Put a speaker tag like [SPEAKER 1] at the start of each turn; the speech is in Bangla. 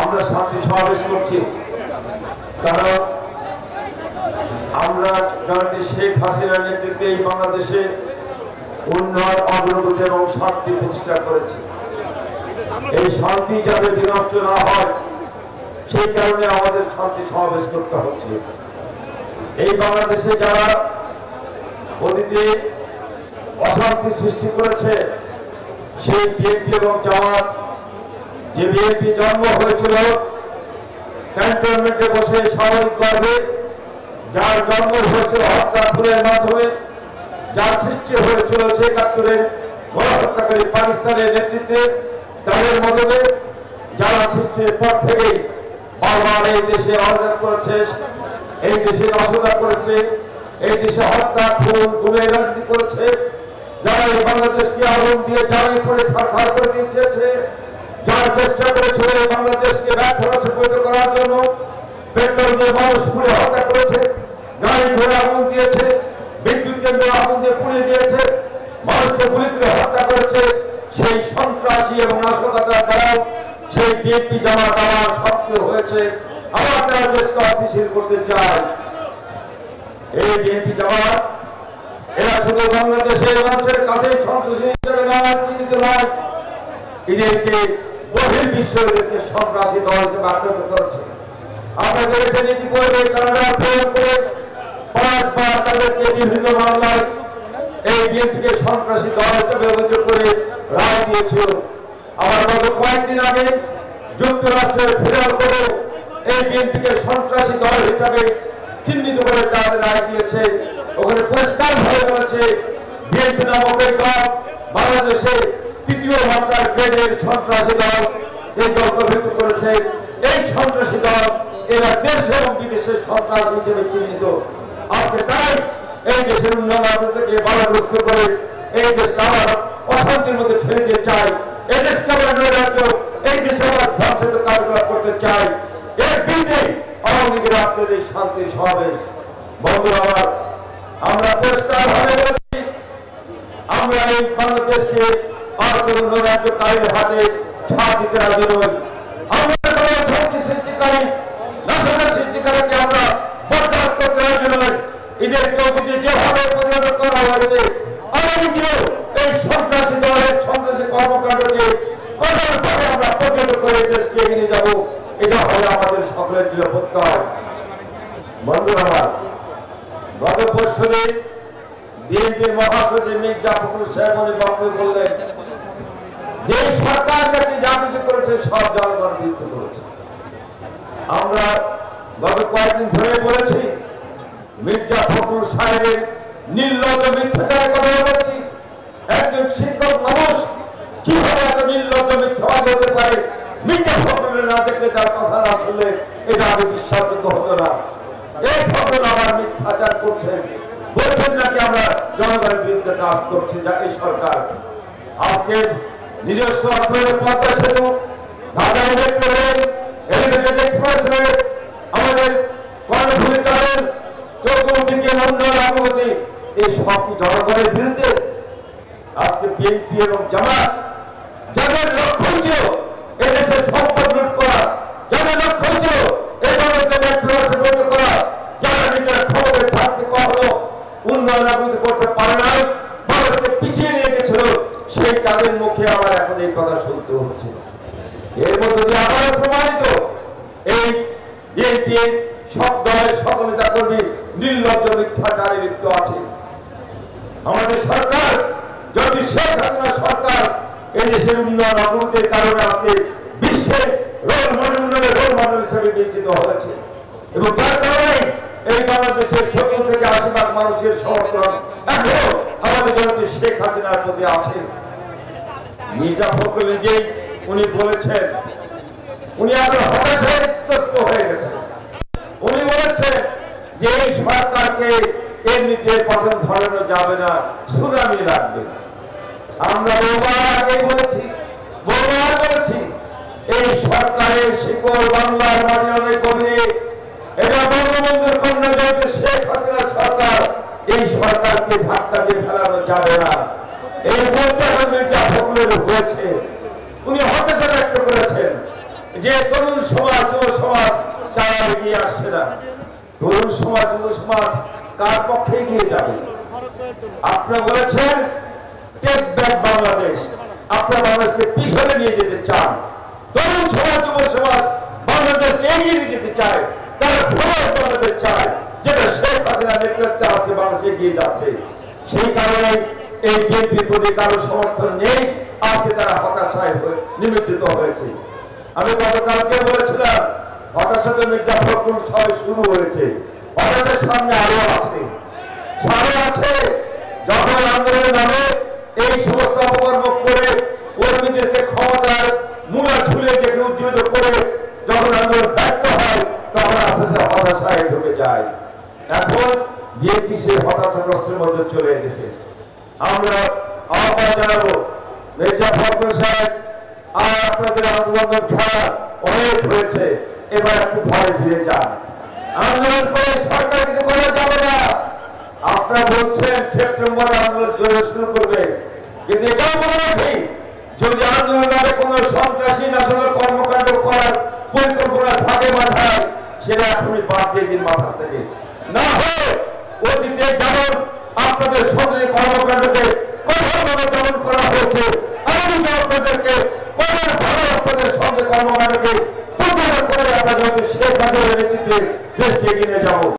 [SPEAKER 1] আমরা শান্তি সমাবেশ করছি, কারণ আমরা জননেত্রী শেখ হাসিনার নেতৃত্বে এই বাংলাদেশে উন্নয়ন, অগ্রগতি এবং শান্তি প্রতিষ্ঠা করেছি। এই শান্তি যাতে বিনষ্ট না হয় সেই কারণে আমাদের শান্তি সমাবেশ করতে হচ্ছে। এই বাংলাদেশে যারা অতীতে অশান্তি সৃষ্টি করেছে সেই বিএনপি এবং জামাত, যে বিএনপি জন্ম হয়েছিল ক্যান্টনমেন্টে বসে স্বাভাবিকভাবে, যার জন্ম হয়েছিল হত্যার মাধ্যমে, যার সৃষ্টি হয়েছিল ৭১ গণহত্যাকারী পাকিস্তানের নেতৃত্বে, তাদের মদতে যারা সৃষ্টির পর থেকেই বারবার এই দেশে অরাজক করেছে, এই দেশে অসুবিধা করেছে, এই দেশে হত্যা, খুন, গুমের রাজনীতি করেছে, যারা এই বাংলাদেশকে আগুন দিয়ে জ্বালিয়ে পড়ে ছারখার করে দিতে চেয়েছে, যারা চেষ্টা করেছিল এই বাংলাদেশকে ব্যর্থ রাষ্ট্রে পরিণত করার জন্য, পেট্রোল দিয়ে মানুষ পুড়ে হত্যা করেছে, গাড়ি ঘোড়া আগুন দিয়েছে, বিদ্যুৎ কেন্দ্র আগুন দিয়ে পুড়িয়ে দিয়েছে, মানুষকে গুলি করে হত্যা করেছে, সেই সন্ত্রাসী এবং নাশকতার দ্বারা সেই বিএনপি জামাত আবার সক্রিয় হয়েছে। আবার তারা দেশকে অস্থিতিশীল করতে চায়। এই বিএনপি জামাত এরা শুধু বাংলাদেশের মানুষের কাছে সন্ত্রাসী হিসেবে চিহ্নিত নয়, এদেরকে বহির্বিশ্বের সন্ত্রাসী দল হিসেবে আখ্যায়িত করেছে। আপনারা দেখেছেন ইতিপূর্বে কানাডা প্রয়োগ করে ৫ বার তাদেরকে বিভিন্ন মামলায় এই বিএনপিকে সন্ত্রাসী দল হিসেবে অভিযোগ করে রায় দিয়েছিল। আবার গত কয়েকদিন আগে যুক্তরাষ্ট্রের ফেডারেল কোর্টে এই বিএনপিকে সন্ত্রাসী দল হিসাবে চিহ্নিত করে তাদের রায় দিয়েছে। ওখানে পরিষ্কার হয়ে বলেছে বিএনপি নামক এই দল বাংলাদেশে ৩য় মাত্রার গ্রেডের সন্ত্রাসী দল, এই দলকে অভিযুক্ত করেছে। এই সন্ত্রাসী দল এরা দেশে এবং বিদেশের সন্ত্রাসী হিসেবে চিহ্নিত। আজকে তাই এই দেশের উন্নয়ন থেকে বাধাগ্রস্ত করে এই দেশকে আবার অশান্তির মধ্যে ঠেলে দিতে চায়, এই দেশকে আবার নৈরাজ্য, এই দেশে আবার ধ্বংসিত কার্যকলাপ করতে চায়। এর বিরুদ্ধে আওয়ামী লীগের আজকের এই শান্তি সমাবেশ। বন্ধুরা আমার, আমরা পরিষ্কারভাবে বলছি, আমরা এই বাংলাদেশকে আর কোন নৈরাজ্যকারীর হাতে ছাড় দিতে রাজি নই। আমরা কোন শান্তি সৃষ্টিকারী, নাশকতা সৃষ্টিকারীকে আমরা বরদাস্ত করতে রাজি নই। এদেরকে অতীতে যেভাবে প্রতিহত করা হয়েছে, আগামী দিনেও এই সন্ত্রাসী দলের সন্ত্রাসী কর্মকাণ্ডকে কঠোরভাবে আমরা প্রতিহত করে দেশকে এগিয়ে নিয়ে যাব। এটা হলে আমাদের সকলের নিরাপত্তা। বন্ধুরা আমার, গত বছরে বিএনপির মহাসচিব মির্জা ফখরুল সাহেব উনি বক্তব্য বললেন যে সরকার নাকি যা কিছু করেছে সব জনগণ বিরুদ্ধে করেছে। আমরা গত কয়েকদিন ধরে বলেছি মির্জা ফখরুল সাহেবের নির্লজ্জ মিথ্যাচারের কথা বলেছি। একজন শিক্ষক মানুষ কিভাবে এত নির্লজ্জ মিথ্যাবাদী হতে পারে? মির্জা ফখরুল না দেখলে, তার কথা না শুনলে এটা আগে বিশ্বাসযোগ্য হতো না। এই ফখরুল আবার মিথ্যাচার করছেন, বলছেন নাকি আমরা জনগণের বিরুদ্ধে কাজ করছি। যা এই সরকার আজকে নিজস্ব অর্থনীতি, পদ্মা সেতু, Dhaka metro rail, elevated express rail, আমাদের কর্ণফুলী টানেল, চতুর্দিকে উন্নয়ন, অগ্রগতি, এই সব কি জনগণের বিরুদ্ধে? আজকে বিএনপি এবং জামাত যাদের লক্ষ্য ছিল এদেশের সম্পদ লুট করা, যাদের লক্ষ্য ছিল এই মানুষকে ব্যর্থ রাষ্ট্রে পরিণত করা, যারা নিজেরা ক্ষমতায় থাকতে কখনো উন্নয়ন অগ্রগতি করতে পারে নাই, মানুষকে পিছিয়ে নিয়ে গেছিল, সেই তাদের মুখে আবার এখন এই কথা শুনতে হচ্ছে। এর মধ্যে দিয়ে আবার প্রমাণিত এই বিএনপি সব দলের সকল নেতা কর্মী নির্লজ্জ মিথ্যাচারে লিপ্ত আছে। আমাদের সরকার, যদি শেখ হাসিনা সরকার এই দেশের উন্নয়ন অগ্রগতির কারণে আজকে বিশ্বের রোল মডেল, উন্নয়নের রোল মডেল হিসেবে বিবেচিত হয়েছে, এবং যার কারণে এই বাংলাদেশের ৭০ থেকে ৮০ ভাগ মানুষের সমর্থন এখনো আমাদের জননেত্রী শেখ হাসিনার প্রতি আছে। মির্জা ফখরুল নিজেই উনি বলেছেন, উনি আরো হতাশাগ্রস্ত হয়ে গেছেন। উনি বলেছেন যে এই সরকারকে এমনিতে পতন ঘটানো যাবে না, সুনামি লাগবে। আমরা বহুবার আগে বলেছি, বহুবার বলেছি, এই সরকারের শিকড় বাংলার মাটির অনেক গভীরে। এটা বঙ্গবন্ধুর কন্যা জননেত্রী শেখ হাসিনা সরকার, এই সরকারকে ধাক্কা দিয়ে ফেলানো যাবে না। এই মধ্যে মির্জা ফখরুলের হয়েছে, উনি হতাশা ব্যক্ত করেছেন। যে তরুণ সমাজ যুব সমাজ তারা এগিয়ে আসছে না। তরুণ সমাজ যুব সমাজ কার পক্ষে এগিয়ে যাবে? আপনারা বলেছেন টেক ব্যাক বাংলাদেশ, আপনারা বাংলাদেশকে পিছনে নিয়ে যেতে চান। তরুণ সমাজ যুব সমাজ বাংলাদেশকে এগিয়ে নিয়ে যেতে চায়, তারা ভোট বাংলাদেশ চায়, যেটা শেখ হাসিনার নেতৃত্বে আজকে বাংলাদেশ এগিয়ে যাচ্ছে। সেই কারণে এই বিএনপির প্রতি কারো সমর্থন নেই, আজকে তারা হতাশায় নিমজ্জিত হয়েছে। আমি গতকালকে বলেছিলাম হতাশা তো মির্জা ফখরুল সবে শুরু হয়েছে, হতাশার সামনে আরো আছে। যখন আন্দোলনের নামে এই সমস্ত অপকর্ম করে কর্মীদেরকে ক্ষমতার মূলা ঝুলে দেখে উজ্জীবিত করে যখন আন্দোলন ব্যর্থ হয়, তখন আস্তে আস্তে হতাশায় ঢুকে যায়। এখন বিএনপি সেই হতাশাগ্রস্তের মধ্যে চলে গেছে। আমরা আহ্বান জানাবো মির্জা ফখরুল সাহেব, আর আপনাদের আন্দোলন খেলা অনেক হয়েছে, এবার একটু ঘরে ফিরে যান। আন্দোলন করে সরকার কিছু করা যাবে না। আপনারা বলছেন সেপ্টেম্বরে আন্দোলন শুরু করবে, কিন্তু এটাও মনে রাখি যদি আন্দোলন নামে কোন সন্ত্রাসী ন্যাশনাল কর্মকাণ্ড করার পরিকল্পনা থাকে মাথায়, সেটা এখনই বাদ দিয়ে দিন মাথা থেকে। না হয় অতীতে যেমন আপনাদের সন্ত্রাসী কর্মকাণ্ডকে কঠোরভাবে দমন